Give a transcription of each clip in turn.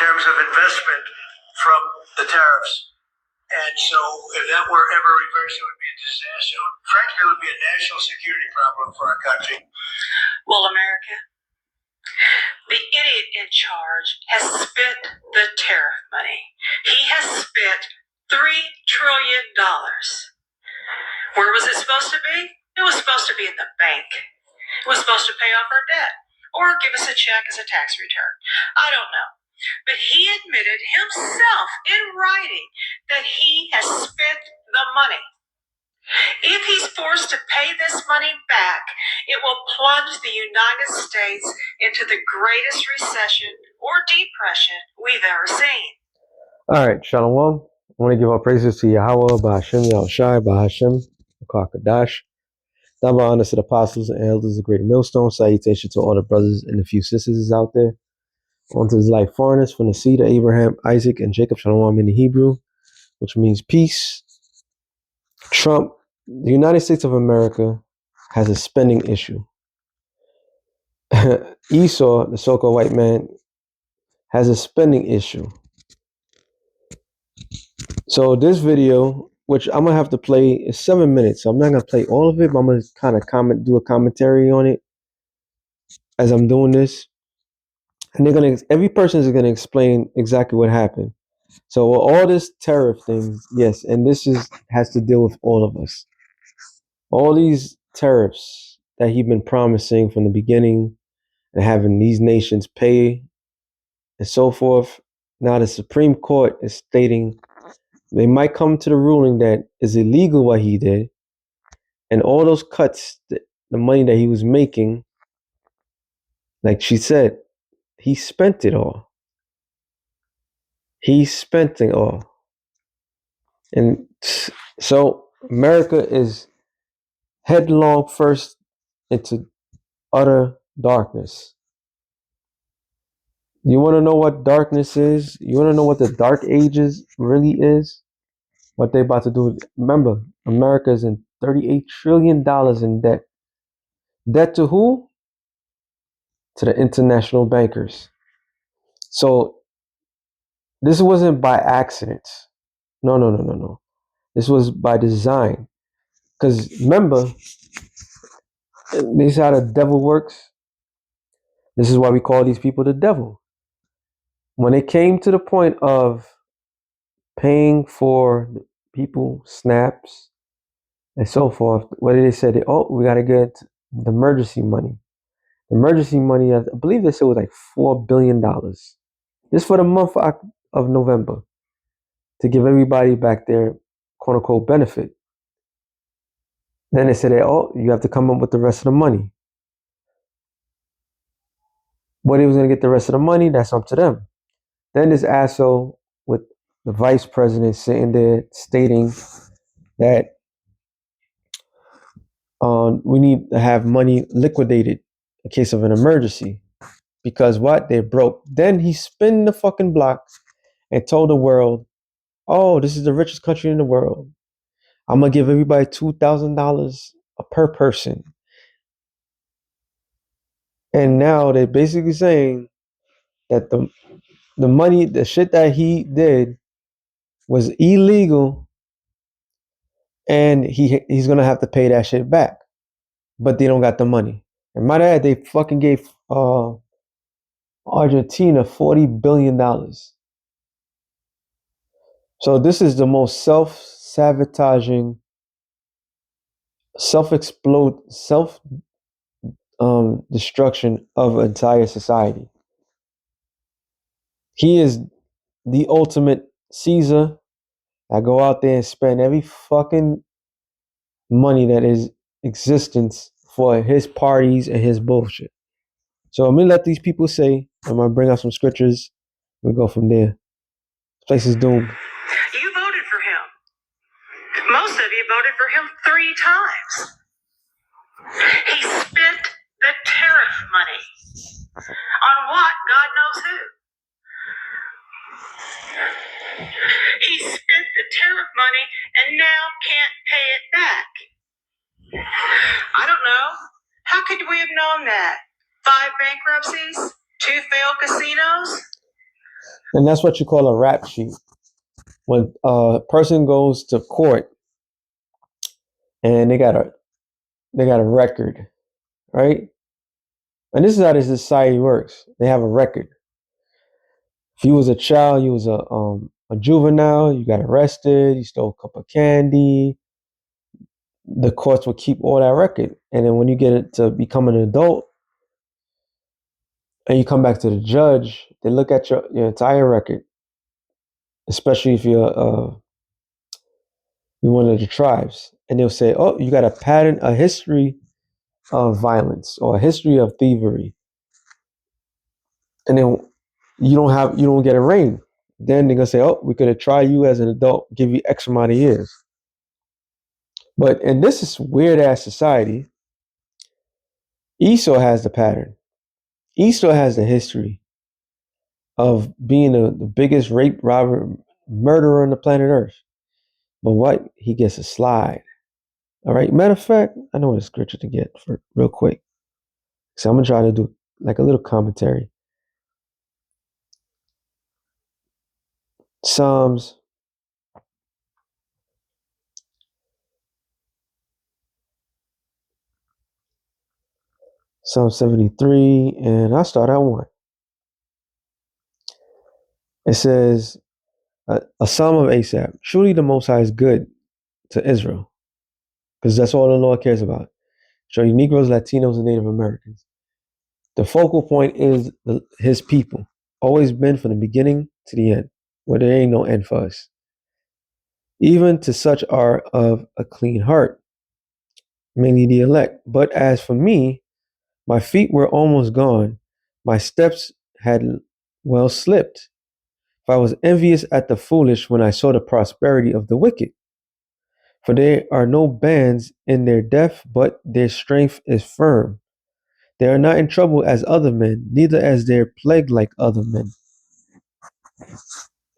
terms of investment from the tariffs. And so if that were ever reversed, it would be a disaster. Frankly, it would be a national security problem for our country. Well, America, the idiot in charge has spent the tariff money. He has spent $3 trillion. Where was it supposed to be? It was supposed to be in the bank. It was supposed to pay off our debt or give us a check as a tax return. I don't know. But he admitted himself in writing that he has spent the money. If he's forced to pay this money back, it will plunge the United States into the greatest recession or depression we've ever seen. All right, Shalom. I want to give our praises to Yahweh, Bahashem, Yahushai, Bahashem, Kadash. Double honors to the apostles and elders of Great Millstone. Salutation to all the brothers and the few sisters out there. On to his life foreigners from the seed of Abraham, Isaac, and Jacob. Shalom in the Hebrew, which means peace. Trump, the United States of America, has a spending issue. Esau, the so-called white man, has a spending issue. So this video, which I'm gonna have to play, is 7 minutes. So I'm not gonna play all of it, but I'm gonna kind of do a commentary on it as I'm doing this. And every person is gonna explain exactly what happened. So all this tariff thing, yes, and has to deal with all of us. All these tariffs that he's been promising from the beginning and having these nations pay and so forth. Now the Supreme Court is stating they might come to the ruling that is illegal what he did, and all those cuts, the money that he was making, like she said, he spent it all. He spent it all. And so America is headlong first into utter darkness. You want to know what darkness is? You want to know what the dark ages really is? What they're about to do? Remember, America is in $38 trillion in debt. Debt to who? To the international bankers. So this wasn't by accident. No. This was by design. Because remember, this is how the devil works. This is why we call these people the devil. When it came to the point of paying for people snaps and so forth, what did they say? We got to get the emergency money. The emergency money, I believe they said was like $4 billion. Just for the month of November to give everybody back their quote unquote benefit. Then they said, you have to come up with the rest of the money. Where they was going to get the rest of the money, that's up to them. Then this asshole with the vice president sitting there stating that we need to have money liquidated in case of an emergency. Because what? They're broke. Then he spun the fucking block and told the world, this is the richest country in the world. I'm going to give everybody $2,000 per person. And now they're basically saying that the money, the shit that he did was illegal, and he's going to have to pay that shit back. But they don't got the money. And might add, they fucking gave Argentina $40 billion. So this is the most self-sabotaging, destruction of entire society. He is the ultimate Caesar. I go out there and spend every fucking money that is existence for his parties and his bullshit. So I'm gonna let these people say. I'm gonna bring out some scriptures. We go from there. This place is doomed. You voted for him. Most of you voted for him 3 times. He spent the tariff money on what? God knows who. He spent the tariff money and now can't pay it back. I don't know. How could we have known that? 5 bankruptcies? 2 failed casinos? And that's what you call a rap sheet. When a person goes to court and they got a record, right? And this is how this society works. They have a record. If you was a child, you was a juvenile, you got arrested, you stole a cup of candy, the courts will keep all that record. And then when you get it to become an adult and you come back to the judge, they look at your entire record, especially if you're one of the tribes, and they'll say, "Oh, you got a pattern, a history of violence, or a history of thievery," and then you don't get a ring. Then they're gonna say, "Oh, we could have tried you as an adult, give you X amount of years." But in this weird ass society, Esau has the pattern. Esau has the history of being the biggest rape, robber, murderer on the planet Earth. But what? He gets a slide. All right. Matter of fact, I know what scripture to get for real quick. So I'm gonna try to do like a little commentary. Psalms Psalm 73, and I'll start at 1. It says, a psalm of Asaph. Truly the Most High is good to Israel, because that's all the Lord cares about. Show you Negroes, Latinos, and Native Americans. The focal point is his people. Always been from the beginning to the end, where there ain't no end for us. Even to such are of a clean heart, mainly the elect. But as for me, my feet were almost gone. My steps had well slipped. For I was envious at the foolish when I saw the prosperity of the wicked. For there are no bands in their death, but their strength is firm. They are not in trouble as other men, neither as they are plagued like other men.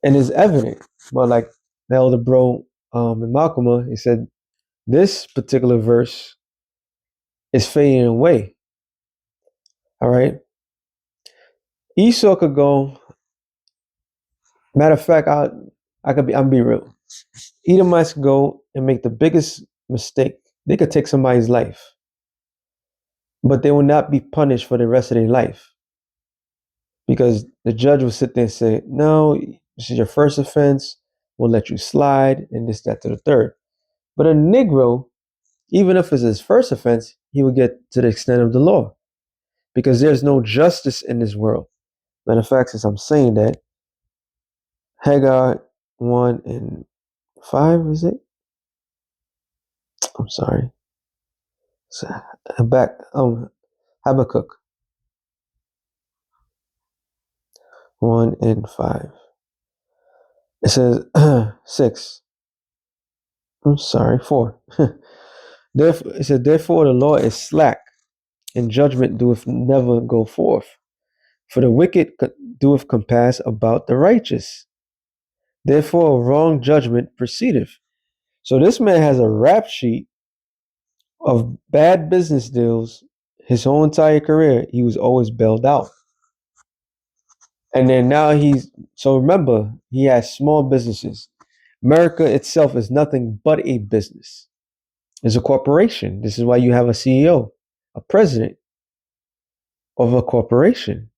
And it's evident. But like the elder bro in Malcolm, he said this particular verse is fading away. All right. Esau could go. Matter of fact, I'm be real. Edomites could go and make the biggest mistake. They could take somebody's life, but they will not be punished for the rest of their life, because the judge will sit there and say, "No, this is your first offense. We'll let you slide," and this, that, to the third. But a Negro, even if it's his first offense, he will get to the extent of the law, because there's no justice in this world. Matter of fact, since I'm saying that, Hagar 1 and 5, is it? I'm sorry. So, back, Habakkuk 1 and 5. It says 6. I'm sorry, 4. Therefore, it said, therefore the law is slack, and judgment doeth never go forth. For the wicked doeth compass about the righteous. Therefore, wrong judgment proceedeth. So this man has a rap sheet of bad business deals. His whole entire career, he was always bailed out. And then now so remember, he has small businesses. America itself is nothing but a business. It's a corporation. This is why you have a CEO, a president of a corporation.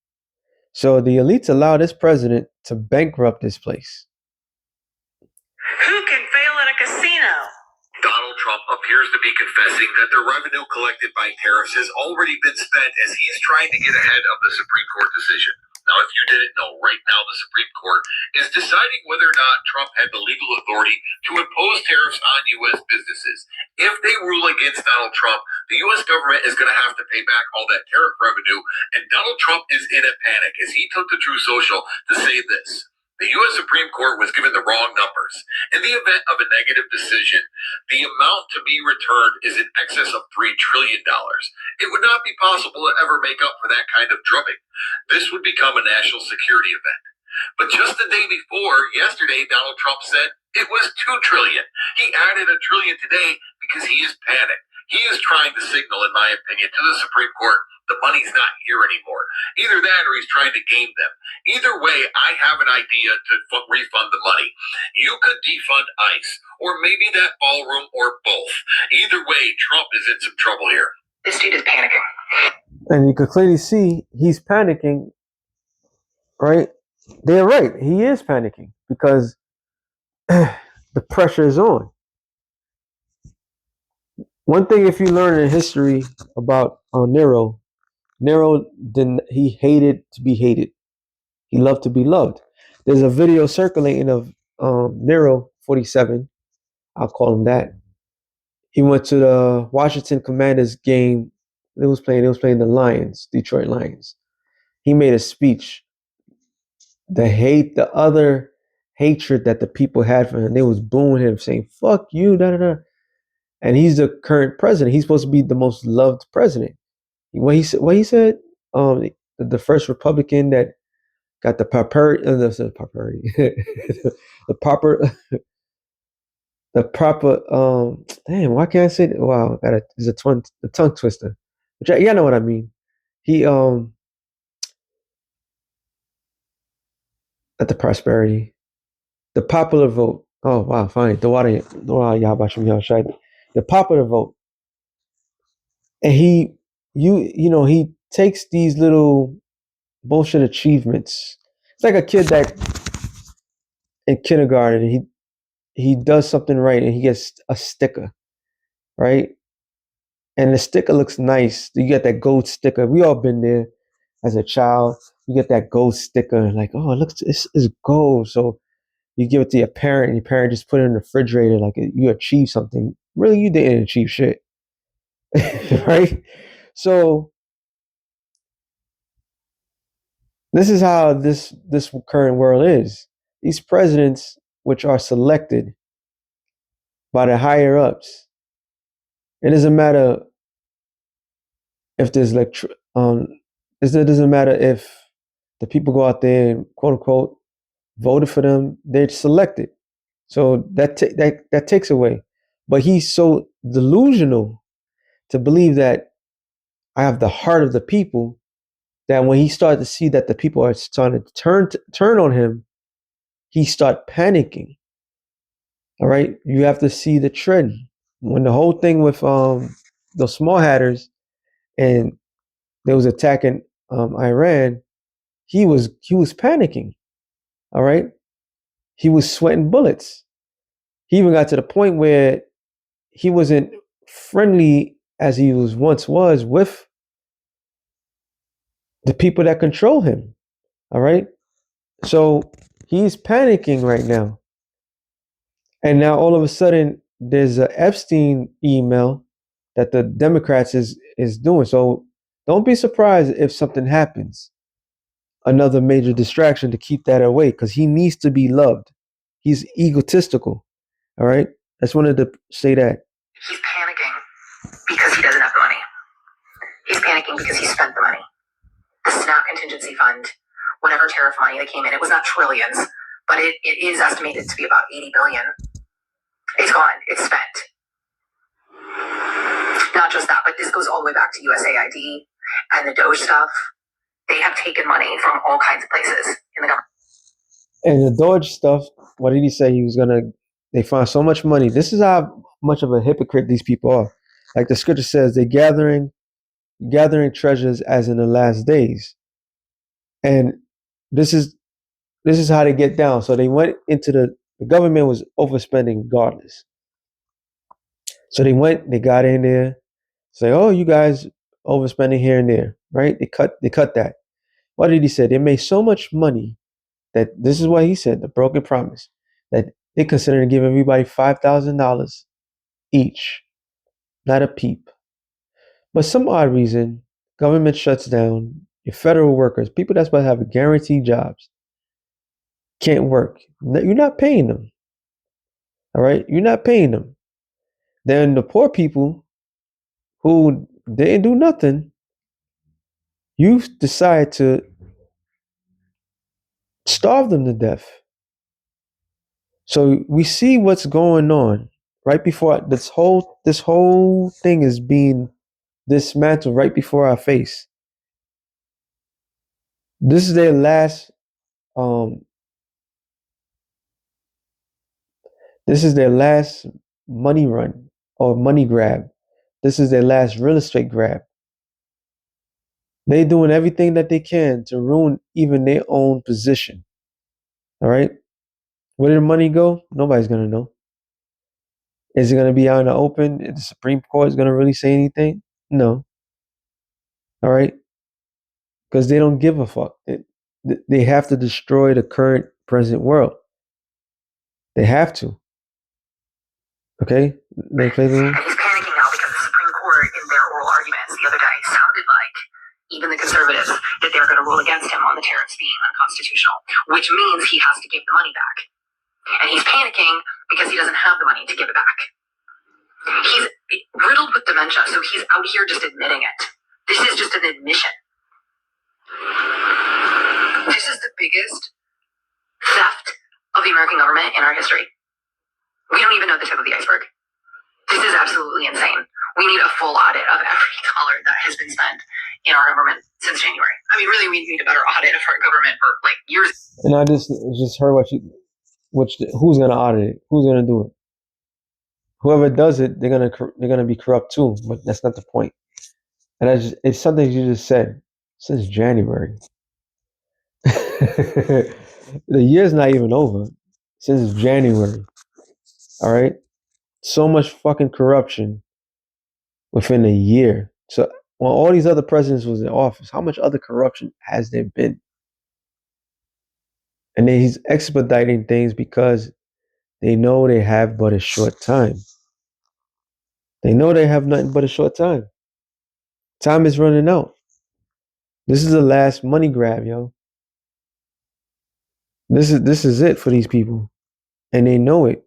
So the elites allow this president to bankrupt this place. Who can fail at a casino? Donald Trump appears to be confessing that the revenue collected by tariffs has already been spent as he's trying to get ahead of the Supreme Court decision. Now, if you didn't know, right now the Supreme Court is deciding whether or not Trump had the legal authority to impose tariffs on U.S. businesses. If they rule against Donald Trump, the U.S. government is going to have to pay back all that tariff revenue, and Donald Trump is in a panic as he took to True Social to say this. The U.S. Supreme Court was given the wrong numbers. In the event of a negative decision, the amount to be returned is in excess of $3 trillion. It would not be possible to ever make up for that kind of drubbing. This would become a national security event. But just the day before, yesterday, Donald Trump said it was $2 trillion. He added $1 trillion today because he is panicked. He is trying to signal, in my opinion, to the Supreme Court The money's not here anymore. Either that or he's trying to game them. Either way, I have an idea to refund the money. You could defund ICE, or maybe that ballroom, or both. Either way, Trump is in some trouble here. This dude is panicking. And you can clearly see he's panicking, right? They're right. He is panicking because the pressure is on. One thing, if you learn in history about Nero didn't. He hated to be hated. He loved to be loved. There's a video circulating of Nero 47. I'll call him that. He went to the Washington Commanders game. It was playing the Lions, Detroit Lions. He made a speech. The other hatred that the people had for him, they was booing him, saying "fuck you," da da da. And he's the current president. He's supposed to be the most loved president. What he said, the first Republican that got the the proper damn, why can't I say that? Wow, it's a tongue twister. But yeah, know what I mean. He at the prosperity, the popular vote. Oh wow, fine. The popular vote. And he takes these little bullshit achievements. It's like a kid that in kindergarten he does something right and he gets a sticker, right? And the sticker looks nice. You get that gold sticker. We all been there as a child. You get that gold sticker, like, oh, it looks, it's gold. So you give it to your parent, and your parent just put it in the refrigerator, like you achieved something. Really, you didn't achieve shit, right? So this is how this current world is. These presidents, which are selected by the higher ups, it doesn't matter if there's it doesn't matter if the people go out there and quote unquote voted for them. They're selected, so that takes away. But he's so delusional to believe that I have the heart of the people, that when he started to see that the people are starting to turn on him, he start panicking. All right, you have to see the trend. When the whole thing with the small hatters and they was attacking Iran, he was panicking. All right, he was sweating bullets. He even got to the point where he wasn't friendly as he was with the people that control him. All right, so he's panicking right now, and now all of a sudden there's a Epstein email that the Democrats is doing. So don't be surprised if something happens. Another major distraction to keep that away, because he needs to be loved. He's egotistical. All right. I just wanted to say that. He's panicking because he doesn't have the money. He's panicking because he spent the money. The SNAP contingency fund, whatever tariff money that came in, it was not trillions, but it is estimated to be about 80 billion. It's gone. It's spent. Not just that, but this goes all the way back to USAID and the Doge stuff. They have taken money from all kinds of places in the government. And the Doge stuff, what did he say? They find so much money. This is how much of a hypocrite these people are. Like the scripture says, they're gathering treasures as in the last days. And this is how they get down. So they went into the government was overspending regardless. So they got in there, say, oh, you guys overspending here and there, right? They cut that. What did he say? They made so much money that this is what he said, the broken promise, that they consider to give everybody $5,000 each, not a peep. But some odd reason, government shuts down. Your federal workers, people that's supposed to have guaranteed jobs, can't work. You're not paying them. All right? You're not paying them. Then the poor people who didn't do nothing, you decide to starve them to death. So we see what's going on right before this whole thing is being dismantled right before our face. This is their last. Um, this is their last money run or money grab. This is their last real estate grab. They doing everything that they can to ruin even their own position. All right. Where did the money go? Nobody's gonna know. Is it gonna be out in the open? Is the Supreme Court is gonna really say anything? No. All right. Because they don't give a fuck. They have to destroy the current present world. They have to. Okay. They play the And he's panicking now because the Supreme Court, in their oral arguments the other day, sounded like even the conservatives that they're going to rule against him on the tariffs being unconstitutional, which means he has to give the money back. And he's panicking because he doesn't have the money to give it back. He's riddled with dementia, so he's out here just admitting it. This is just an admission. This is the biggest theft of the American government in our history. We don't even know the tip of the iceberg. This is absolutely insane. We need a full audit of every dollar that has been spent in our government since January. I mean, really, we need a better audit of our government for like years. And I just heard who's gonna audit it? Who's gonna do it? Whoever does it, they're gonna be corrupt too. But that's not the point. And it's something you just said since January. The year's not even over since January. All right, so much fucking corruption within a year. So when all these other presidents was in office, how much other corruption has there been? And then he's expediting things because they know they have but a short time. They know they have nothing but a short time. Time is running out. This is the last money grab, yo. This is it for these people, and they know it.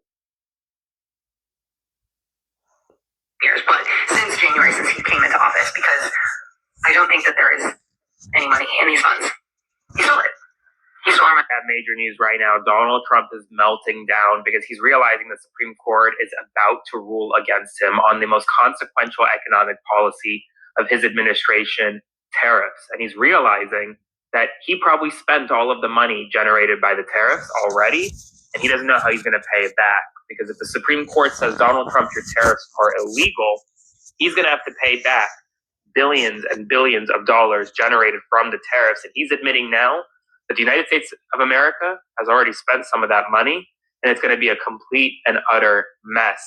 Years, but since January, since he came into office, because I don't think that there is any money in these funds. He stole it. He's at major news right now. Donald Trump is melting down because he's realizing the Supreme Court is about to rule against him on the most consequential economic policy of his administration, tariffs. And he's realizing that he probably spent all of the money generated by the tariffs already, and he doesn't know how he's going to pay it back. Because if the Supreme Court says, Donald Trump, your tariffs are illegal, he's going to have to pay back billions and billions of dollars generated from the tariffs. And he's admitting now that the United States of America has already spent some of that money, and it's going to be a complete and utter mess.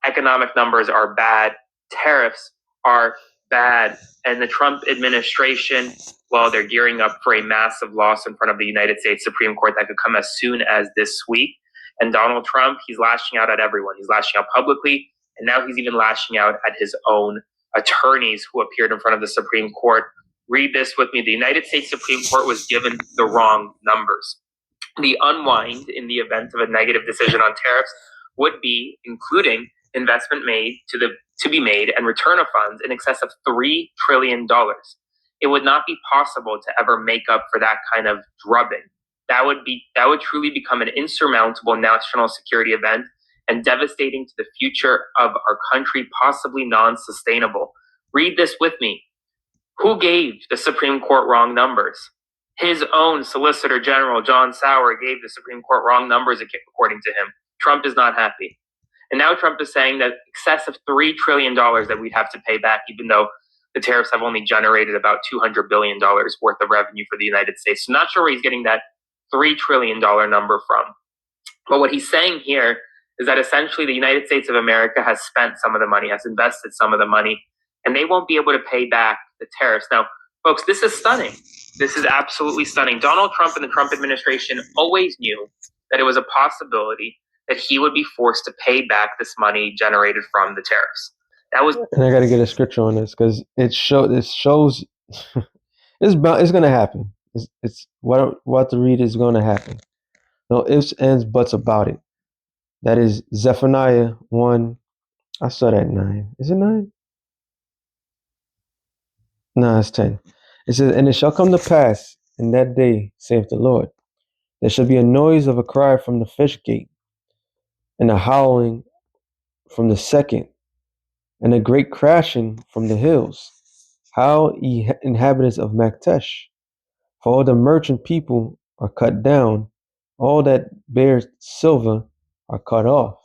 Economic numbers are bad. Tariffs are bad. And the Trump administration, well, they're gearing up for a massive loss in front of the United States Supreme Court that could come as soon as this week. And Donald Trump, he's lashing out at everyone. He's lashing out publicly, and now he's even lashing out at his own attorneys who appeared in front of the Supreme Court. Read this with me. The United States Supreme Court was given the wrong numbers. The unwind in the event of a negative decision on tariffs would be including investment made to be made and return of funds in excess of $3 trillion. It would not be possible to ever make up for that kind of drubbing. That would truly become an insurmountable national security event and devastating to the future of our country, possibly non-sustainable. Read this with me. Who gave the Supreme Court wrong numbers? His own Solicitor General, John Sauer, gave the Supreme Court wrong numbers, according to him. Trump is not happy. And now Trump is saying that excess of $3 trillion that we'd have to pay back, even though the tariffs have only generated about $200 billion worth of revenue for the United States. So not sure where he's getting that $3 trillion number from. But what he's saying here is that essentially the United States of America has spent some of the money, has invested some of the money, and they won't be able to pay back the tariffs. Now, folks, this is stunning. This is absolutely stunning. Donald Trump and the Trump administration always knew that it was a possibility that he would be forced to pay back this money generated from the tariffs. That was, and I got to get a scripture on this because it shows it's going to happen. It's what to read is going to happen. No ifs, ands, buts about it. That is Zephaniah 1. I saw that 9. Is it 9? No, it's 10. It says, and it shall come to pass in that day, saith the Lord, there shall be a noise of a cry from the fish gate, and a howling from the second, and a great crashing from the hills. How, ye inhabitants of Maktesh, For all the merchant people are cut down, all that bears silver are cut off.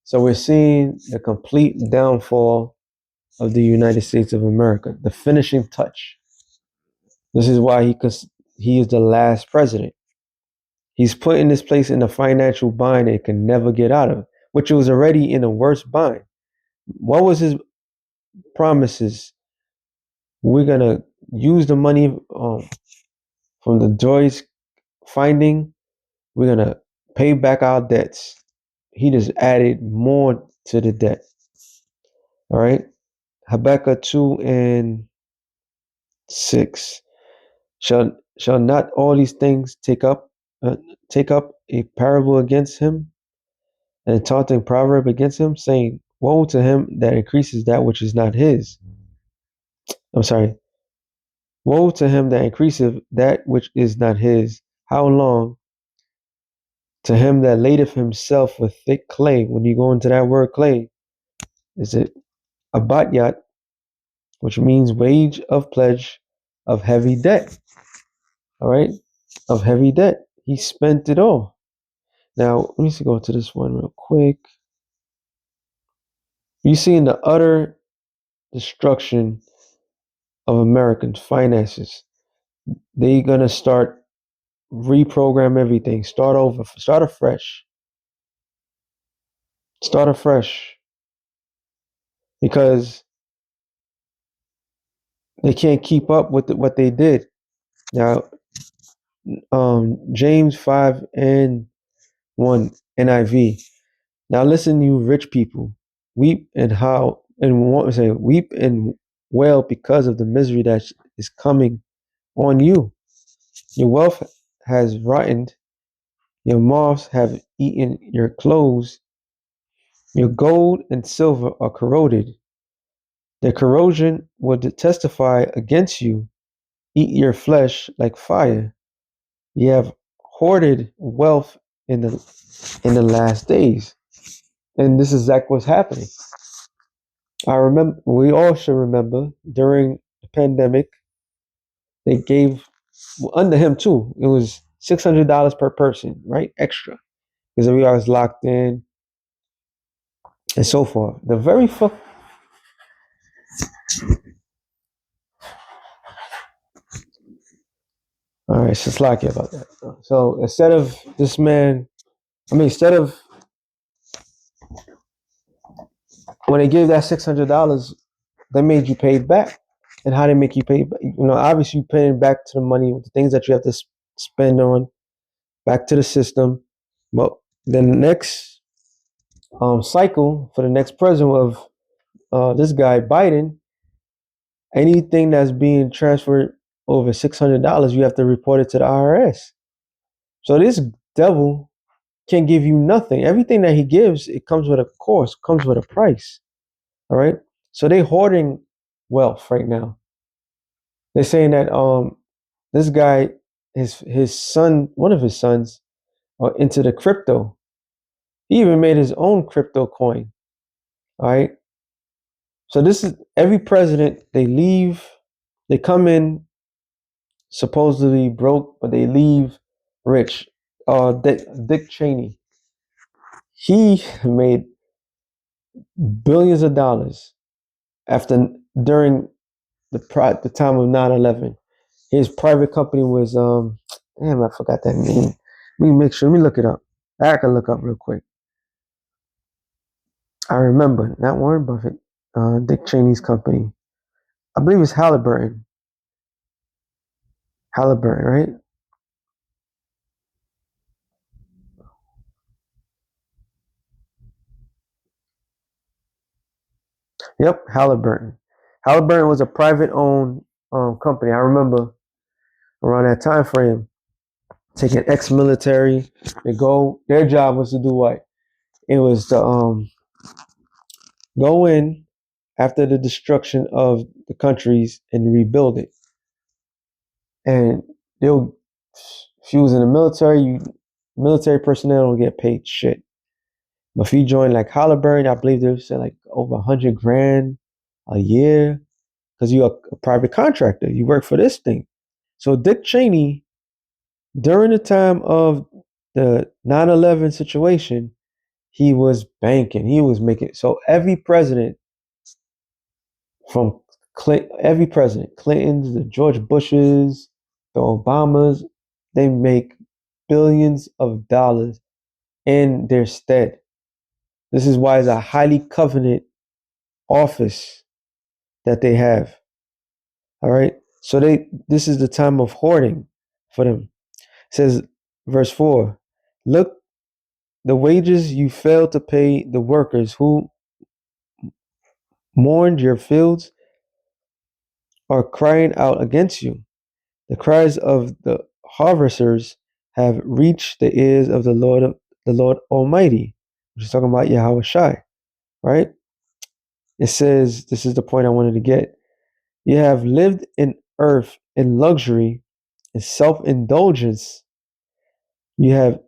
So we're seeing the complete downfall of the United States of America, the finishing touch. This is why he is the last president. He's put in this place in a financial bind it can never get out of, which was already in a worse bind. What was his promises? We're gonna use the money from the Joyce finding. We're gonna pay back our debts. He just added more to the debt. All right. Habakkuk 2:6. Shall not all these things take up a parable against him, and a taunting proverb against him, saying, woe to him that increases that which is not his. I'm sorry. Woe to him that increaseth that which is not his. How long? To him that ladeth himself with thick clay. When you go into that word clay, is it abatyat, which means wage of pledge of heavy debt. All right, of heavy debt. He spent it all. Now, let me see, go to this one real quick. You see in the utter destruction of American finances, they're gonna start reprogram everything, start over, start afresh, because they can't keep up with what they did. Now, James 5:1 NIV. Now listen, you rich people, weep and weep and wail because of the misery that is coming on you. Your wealth has rotted, your moths have eaten your clothes, your gold and silver are corroded. The corrosion will testify against you, eat your flesh like fire. You have hoarded wealth in the last days. And this is exactly what's happening. I remember, we all should remember, during the pandemic, they gave, under him too, it was $600 per person, right? Extra. Because everybody was locked in and so forth. The very fuck. All right, just lucky about that. So instead of this man, instead of when they gave that $600, they made you pay it back. And how they make you pay back? Obviously you paying back to the money, the things that you have to spend on, back to the system. But the next cycle for the next president of this guy Biden, anything that's being transferred over $600, you have to report it to the IRS. So this devil can give you nothing. Everything that he gives, it comes with a cost, comes with a price. All right. So they hoarding wealth right now. They're saying that this guy, his son, one of his sons, are into the crypto. He even made his own crypto coin. All right. So this is every president, they come in supposedly broke, but they leave rich. Dick Cheney, he made billions of dollars during the time of 9/11. His private company was damn, I forgot that name. Let me look it up. I can look up real quick. I remember, not Warren Buffett, Dick Cheney's company. I believe it's Halliburton. Halliburton, right? Yep, Halliburton. Halliburton was a private-owned company. I remember around that time frame, taking ex-military. Their job was to do what? It was to go in after the destruction of the countries and rebuild it. And they'll, if you was in the military, military personnel don't get paid shit. But if you join like Halliburton, I believe they said like over 100 grand a year because you're a private contractor. You work for this thing. So Dick Cheney, during the time of the 9/11 situation, he was banking. He was making so every president from every president, Clintons, the George Bushes, the Obamas, they make billions of dollars in their stead. This is why it's a highly coveted office that they have. All right. So this is the time of hoarding for them. It says verse 4, look, the wages you failed to pay the workers who mourned your fields are crying out against you. The cries of the harvesters have reached the ears of the Lord Almighty, which is talking about Yahweh Shai, right? It says, this is the point I wanted to get. You have lived in earth in luxury and self-indulgence. You have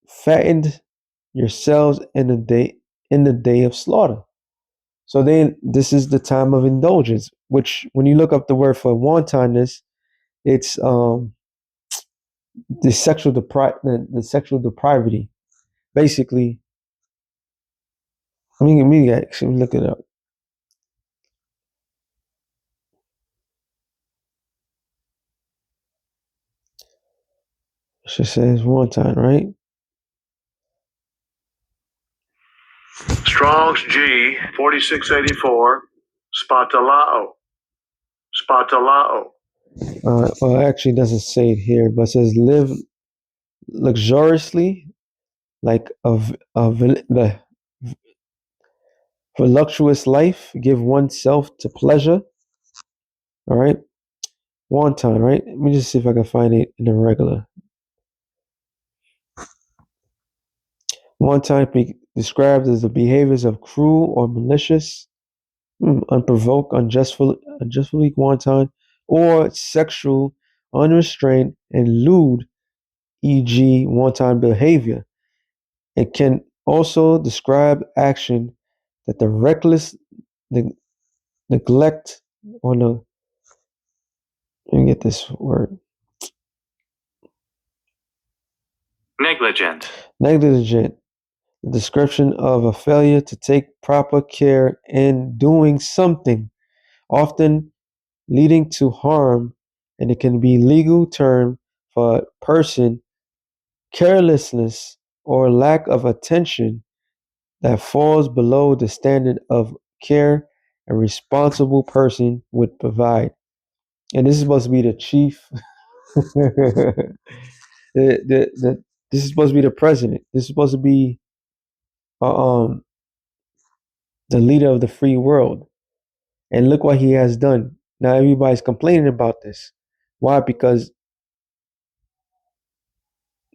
fattened yourselves in the day of slaughter. So this is the time of indulgence, which when you look up the word for wantonness, it's the sexual depravity. Basically, let me actually look it up. It just says wanton, right? Strong's G 4684, spatalao. Spatalao. Well, it actually doesn't say it here, but it says live luxuriously, like the voluptuous life, give oneself to pleasure. All right, wanton, right? Let me just see if I can find it in the regular. Wanton be described as the behaviors of cruel or malicious, unprovoked, unjustly wanton, or sexual, unrestrained, and lewd, e.g., wanton behavior. It can also describe action that the reckless neglect or no, let me get this word. Negligent. The description of a failure to take proper care in doing something, often leading to harm, and it can be legal term for a person carelessness or lack of attention that falls below the standard of care a responsible person would provide. And this is supposed to be the chief. This is supposed to be the president. This is supposed to be um, the leader of the free world. And look what he has done. Now everybody's complaining about this. Why? Because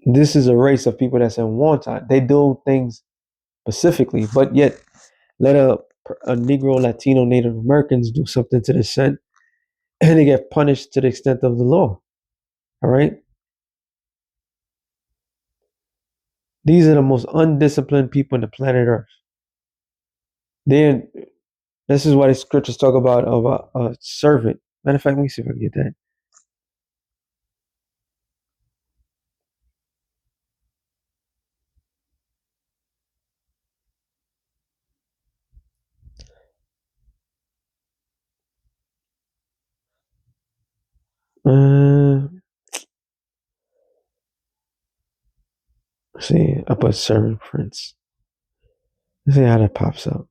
this is a race of people that's in wanton. They do things specifically, but yet let a Negro, Latino, Native Americans do something to the scent, and they get punished to the extent of the law. All right. These are the most undisciplined people on the planet Earth. Then this is why the scriptures talk about of a servant. Matter of fact, let me see if I can get that. Let's see, I put servant prince. Let's see how that pops up.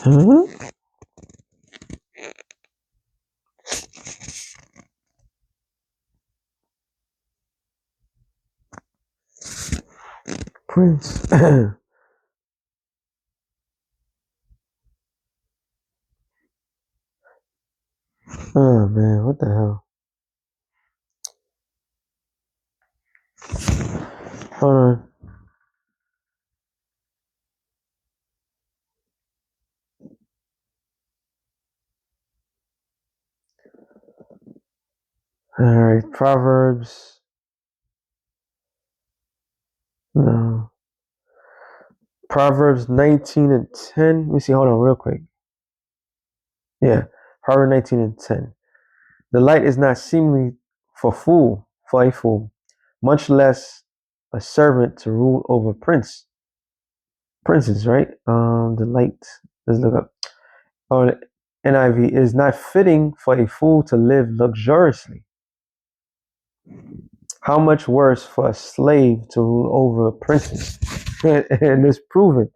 Huh? Prince. Oh man, what the hell? Hold on. All right, Proverbs. No. Proverbs 19 and 10. Let me see. Hold on, real quick. Yeah, Proverbs 19 and 10. The light is not seemly for a fool, much less a servant to rule over princes, right? The light. Let's look up. Oh, the NIV is not fitting for a fool to live luxuriously. How much worse for a slave to rule over princes? And it's proven.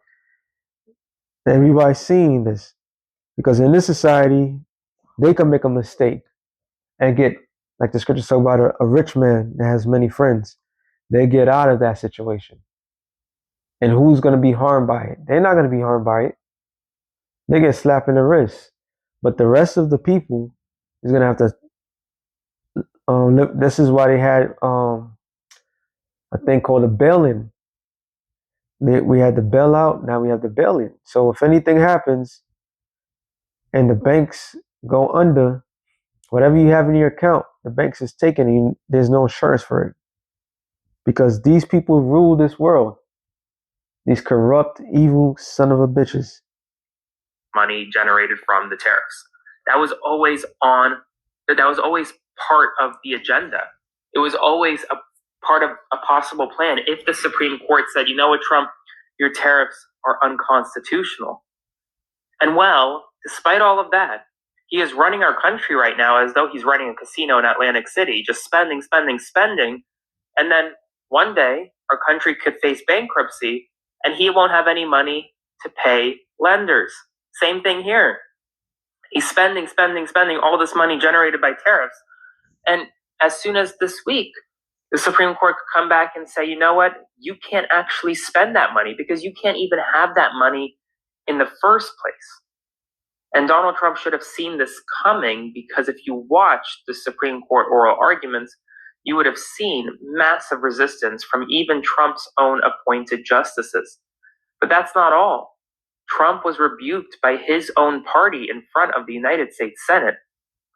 Everybody's seeing this because in this society, they can make a mistake and get, like the scriptures talk about, a rich man that has many friends. They get out of that situation. And who's going to be harmed by it? They're not going to be harmed by it. They get slapped in the wrist. But the rest of the people is going to have to. This is why they had a thing called a bail-in. We had the bailout. Now we have the bail-in. So if anything happens and the banks go under, whatever you have in your account, the banks is taking you. There's no insurance for it because these people rule this world. These corrupt, evil son of a bitches. Money generated from the tariffs. That was always part of the agenda. It was always a part of a possible plan. If the Supreme Court said, you know what, Trump, your tariffs are unconstitutional. And well, despite all of that, he is running our country right now as though he's running a casino in Atlantic City, just spending. And then one day our country could face bankruptcy and he won't have any money to pay lenders. Same thing here. He's spending all this money generated by tariffs. And as soon as this week, the Supreme Court could come back and say, you know what? You can't actually spend that money because you can't even have that money in the first place. And Donald Trump should have seen this coming because if you watched the Supreme Court oral arguments, you would have seen massive resistance from even Trump's own appointed justices. But that's not all. Trump was rebuked by his own party in front of the United States Senate.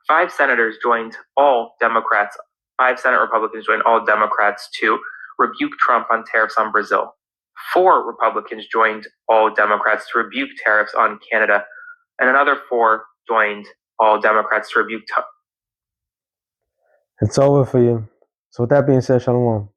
5 senators joined all Democrats. 5 Senate Republicans joined all Democrats to rebuke Trump on tariffs on Brazil. 4 Republicans joined all Democrats to rebuke tariffs on Canada. And another 4 joined all Democrats to rebuke. It's over for you. So with that being said, shalom.